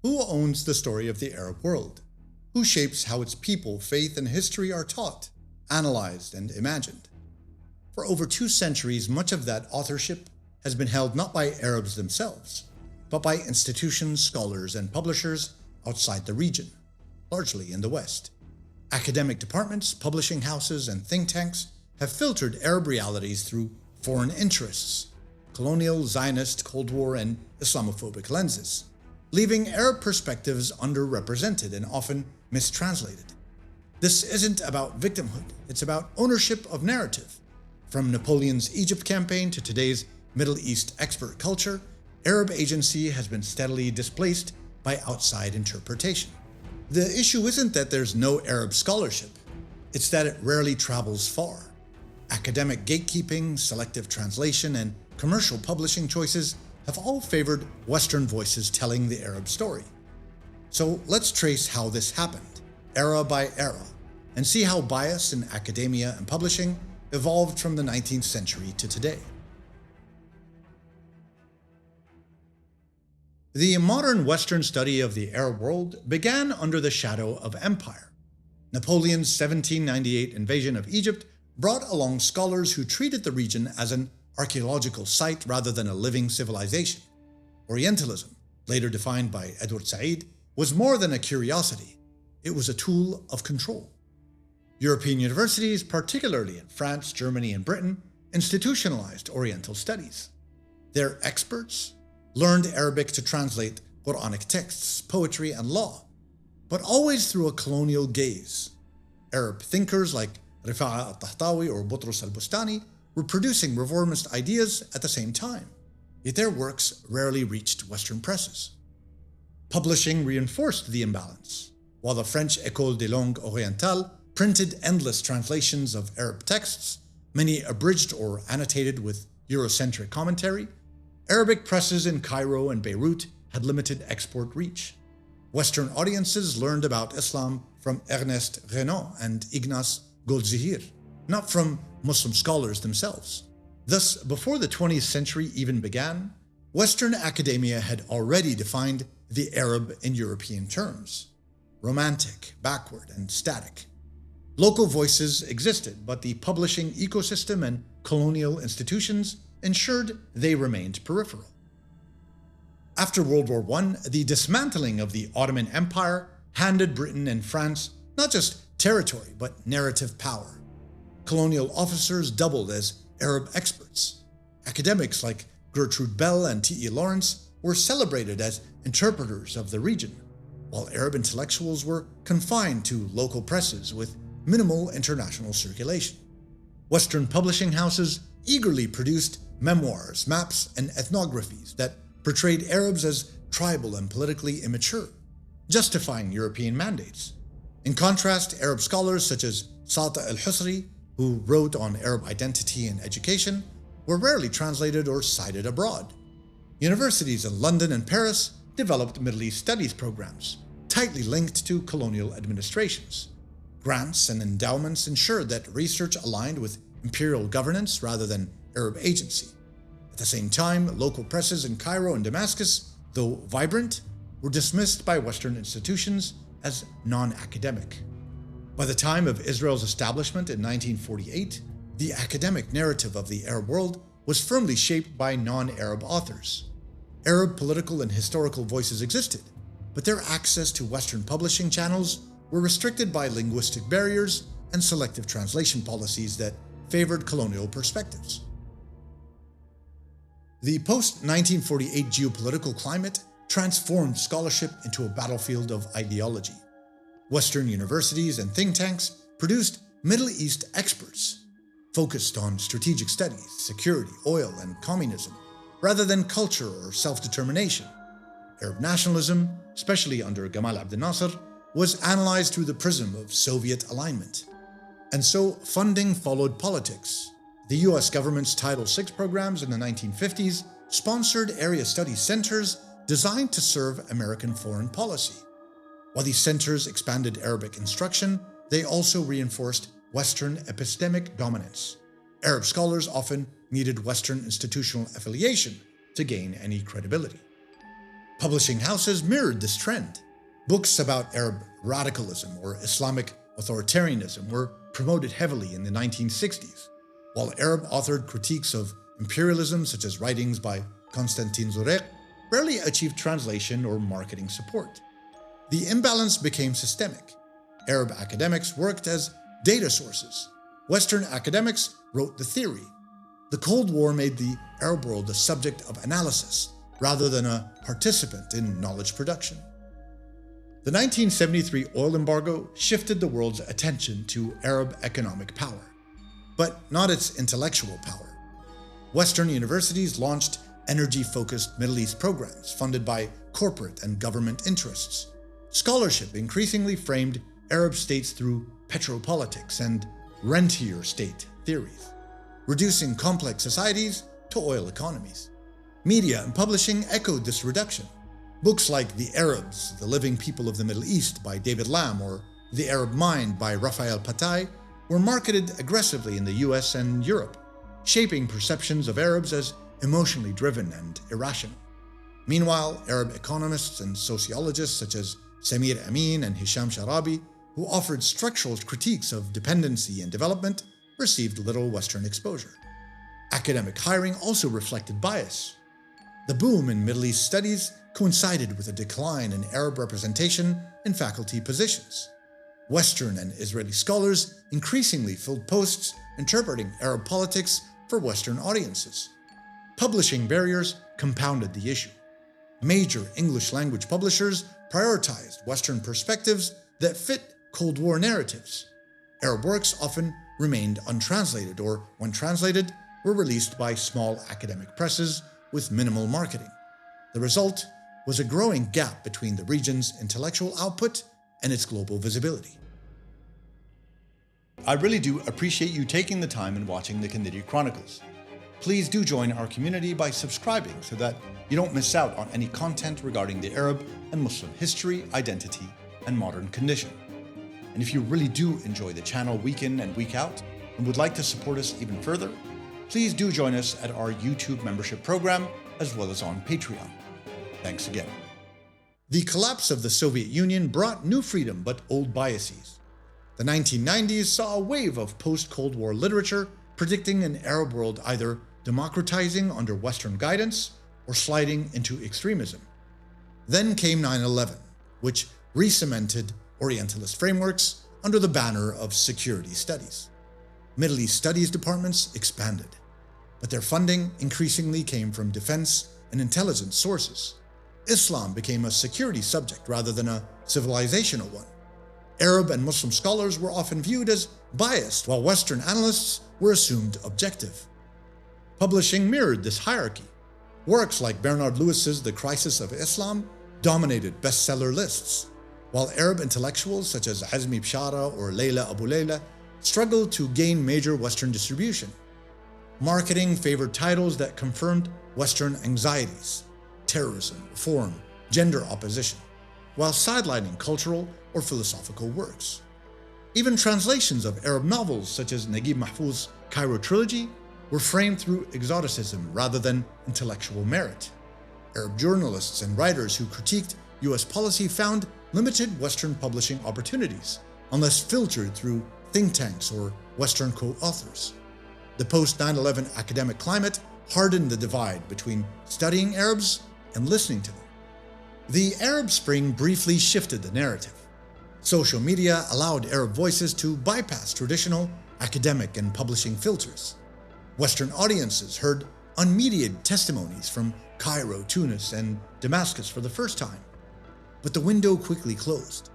Who owns the story of the Arab world? Who shapes how its people, faith, and history are taught, analyzed, and imagined? For over 2 centuries, much of that authorship has been held not by Arabs themselves, but by institutions, scholars, and publishers outside the region, largely in the West. Academic departments, publishing houses, and think tanks have filtered Arab realities through foreign interests, colonial, Zionist, Cold War, and Islamophobic lenses, leaving Arab perspectives underrepresented and often mistranslated. This isn't about victimhood, it's about ownership of narrative. From Napoleon's Egypt campaign to today's Middle East expert culture, Arab agency has been steadily displaced by outside interpretation. The issue isn't that there's no Arab scholarship, it's that it rarely travels far. Academic gatekeeping, selective translation, and commercial publishing choices have all favored Western voices telling the Arab story. So let's trace how this happened, era by era, and see how bias in academia and publishing evolved from the 19th century to today. The modern Western study of the Arab world began under the shadow of empire. Napoleon's 1798 invasion of Egypt brought along scholars who treated the region as an archaeological site rather than a living civilization. Orientalism, later defined by Edward Said, was more than a curiosity. It was a tool of control. European universities, particularly in France, Germany, and Britain, institutionalized Oriental studies. Their experts learned Arabic to translate Quranic texts, poetry, and law, but always through a colonial gaze. Arab thinkers like Rifa'a al-Tahtawi or Butros al-Bustani were producing reformist ideas at the same time, yet their works rarely reached Western presses. Publishing reinforced the imbalance. While the French École des Langues Orientales printed endless translations of Arab texts, many abridged or annotated with Eurocentric commentary, Arabic presses in Cairo and Beirut had limited export reach. Western audiences learned about Islam from Ernest Renan and Ignace Goldzihir, not from Muslim scholars themselves. Thus, before the 20th century even began, Western academia had already defined the Arab in European terms: romantic, backward, and static. Local voices existed, but the publishing ecosystem and colonial institutions ensured they remained peripheral. After World War I, the dismantling of the Ottoman Empire handed Britain and France not just territory, but narrative power. Colonial officers doubled as Arab experts. Academics like Gertrude Bell and T.E. Lawrence were celebrated as interpreters of the region, while Arab intellectuals were confined to local presses with minimal international circulation. Western publishing houses eagerly produced memoirs, maps, and ethnographies that portrayed Arabs as tribal and politically immature, justifying European mandates. In contrast, Arab scholars such as Sata al-Husri, who wrote on Arab identity and education, were rarely translated or cited abroad. Universities in London and Paris developed Middle East studies programs, tightly linked to colonial administrations. Grants and endowments ensured that research aligned with imperial governance rather than Arab agency. At the same time, local presses in Cairo and Damascus, though vibrant, were dismissed by Western institutions as non-academic. By the time of Israel's establishment in 1948, the academic narrative of the Arab world was firmly shaped by non-Arab authors. Arab political and historical voices existed, but their access to Western publishing channels were restricted by linguistic barriers and selective translation policies that favored colonial perspectives. The post-1948 geopolitical climate transformed scholarship into a battlefield of ideology. Western universities and think tanks produced Middle East experts, focused on strategic studies, security, oil, and communism, rather than culture or self-determination. Arab nationalism, especially under Gamal Abdel Nasser, was analyzed through the prism of Soviet alignment. And so funding followed politics. The US government's Title VI programs in the 1950s sponsored area study centers designed to serve American foreign policy. While these centers expanded Arabic instruction, they also reinforced Western epistemic dominance. Arab scholars often needed Western institutional affiliation to gain any credibility. Publishing houses mirrored this trend. Books about Arab radicalism or Islamic authoritarianism were promoted heavily in the 1960s, while Arab-authored critiques of imperialism, such as writings by Constantin Zurek, rarely achieved translation or marketing support. The imbalance became systemic. Arab academics worked as data sources. Western academics wrote the theory. The Cold War made the Arab world a subject of analysis, rather than a participant in knowledge production. The 1973 oil embargo shifted the world's attention to Arab economic power, but not its intellectual power. Western universities launched energy-focused Middle East programs funded by corporate and government interests. Scholarship increasingly framed Arab states through petropolitics and rentier state theories, reducing complex societies to oil economies. Media and publishing echoed this reduction. Books like The Arabs, The Living People of the Middle East by David Lamb or The Arab Mind by Raphael Patai were marketed aggressively in the US and Europe, shaping perceptions of Arabs as emotionally driven and irrational. Meanwhile, Arab economists and sociologists such as Samir Amin and Hisham Sharabi, who offered structural critiques of dependency and development, received little Western exposure. Academic hiring also reflected bias. The boom in Middle East studies coincided with a decline in Arab representation in faculty positions. Western and Israeli scholars increasingly filled posts interpreting Arab politics for Western audiences. Publishing barriers compounded the issue. Major English-language publishers prioritized Western perspectives that fit Cold War narratives. Arab works often remained untranslated or, when translated, were released by small academic presses with minimal marketing. The result was a growing gap between the region's intellectual output and its global visibility. I really do appreciate you taking the time and watching the Kandiri Chronicles. Please do join our community by subscribing so that you don't miss out on any content regarding the Arab and Muslim history, identity, and modern condition. And if you really do enjoy the channel week in and week out and would like to support us even further, please do join us at our YouTube membership program as well as on Patreon. Thanks again. The collapse of the Soviet Union brought new freedom but old biases. The 1990s saw a wave of post-Cold War literature predicting an Arab world either democratizing under Western guidance or sliding into extremism. Then came 9/11, which re-cemented Orientalist frameworks under the banner of security studies. Middle East studies departments expanded, but their funding increasingly came from defense and intelligence sources. Islam became a security subject rather than a civilizational one. Arab and Muslim scholars were often viewed as biased, while Western analysts were assumed objective. Publishing mirrored this hierarchy. Works like Bernard Lewis's The Crisis of Islam dominated bestseller lists, while Arab intellectuals such as Azmi Bshara or Layla Abu Layla struggled to gain major Western distribution. Marketing favored titles that confirmed Western anxieties: terrorism, reform, gender opposition, while sidelining cultural or philosophical works. Even translations of Arab novels such as Naguib Mahfouz's Cairo Trilogy were framed through exoticism rather than intellectual merit. Arab journalists and writers who critiqued US policy found limited Western publishing opportunities, unless filtered through think tanks or Western co-authors. The post-9/11 academic climate hardened the divide between studying Arabs and listening to them. The Arab Spring briefly shifted the narrative. Social media allowed Arab voices to bypass traditional academic and publishing filters. Western audiences heard unmediated testimonies from Cairo, Tunis, and Damascus for the first time. But the window quickly closed.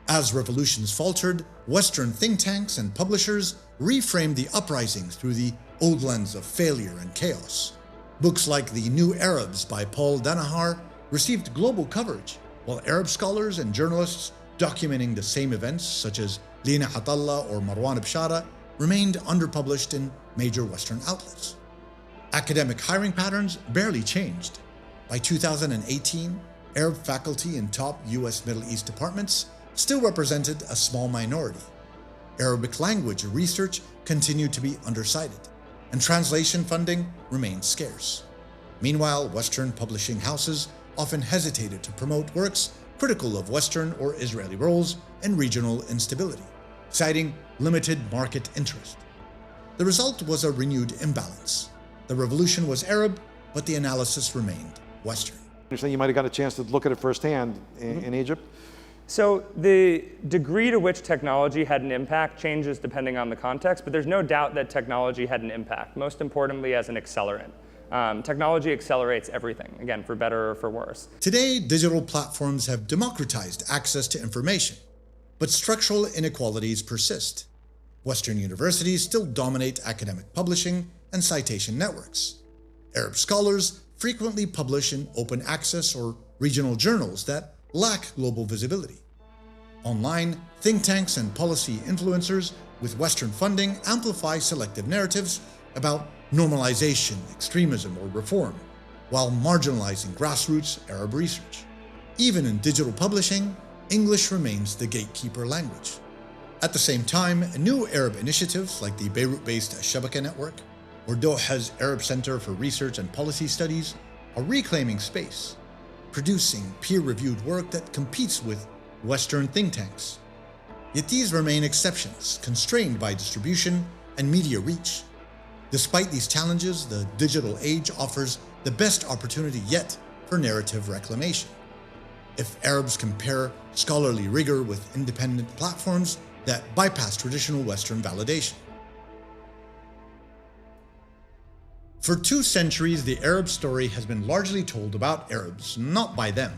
As revolutions faltered, Western think tanks and publishers reframed the uprisings through the old lens of failure and chaos. Books like The New Arabs by Paul Danahar received global coverage, while Arab scholars and journalists documenting the same events, such as Lina Atallah or Marwan Bshara, remained underpublished in major Western outlets. Academic hiring patterns barely changed. By 2018, Arab faculty in top US Middle East departments still represented a small minority. Arabic language research continued to be undercited, and translation funding remained scarce. Meanwhile, Western publishing houses often hesitated to promote works critical of Western or Israeli roles in regional instability, citing limited market interest. The result was a renewed imbalance. The revolution was Arab, but the analysis remained Western. You're saying you might have got a chance to look at it firsthand in Egypt? So the degree to which technology had an impact changes depending on the context, but there's no doubt that technology had an impact, most importantly as an accelerant. Technology accelerates everything, again, for better or for worse. Today, digital platforms have democratized access to information, but structural inequalities persist. Western universities still dominate academic publishing and citation networks. Arab scholars frequently publish in open access or regional journals that lack global visibility. Online, think tanks and policy influencers with Western funding amplify selective narratives about normalization, extremism, or reform, while marginalizing grassroots Arab research. Even in digital publishing, English remains the gatekeeper language. At the same time, new Arab initiatives like the Beirut-based Shabaka Network or Doha's Arab Center for Research and Policy Studies are reclaiming space, producing peer-reviewed work that competes with Western think tanks. Yet these remain exceptions, constrained by distribution and media reach. Despite these challenges, the digital age offers the best opportunity yet for narrative reclamation. If Arabs compare scholarly rigor with independent platforms that bypass traditional Western validation. For 2 centuries, the Arab story has been largely told about Arabs, not by them.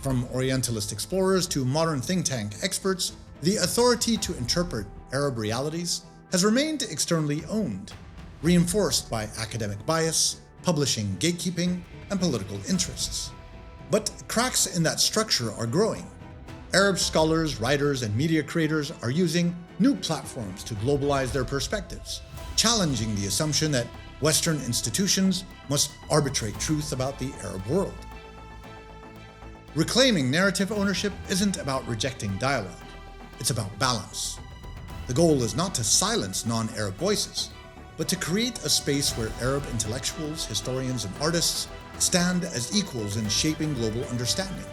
From Orientalist explorers to modern think tank experts, the authority to interpret Arab realities has remained externally owned, reinforced by academic bias, publishing gatekeeping, and political interests. But cracks in that structure are growing. Arab scholars, writers, and media creators are using new platforms to globalize their perspectives, challenging the assumption that Western institutions must arbitrate truth about the Arab world. Reclaiming narrative ownership isn't about rejecting dialogue, it's about balance. The goal is not to silence non-Arab voices, but to create a space where Arab intellectuals, historians, and artists stand as equals in shaping global understanding.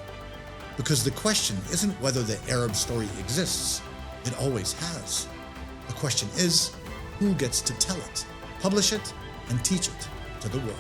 Because the question isn't whether the Arab story exists, it always has. The question is, who gets to tell it, publish it, and teach it to the world?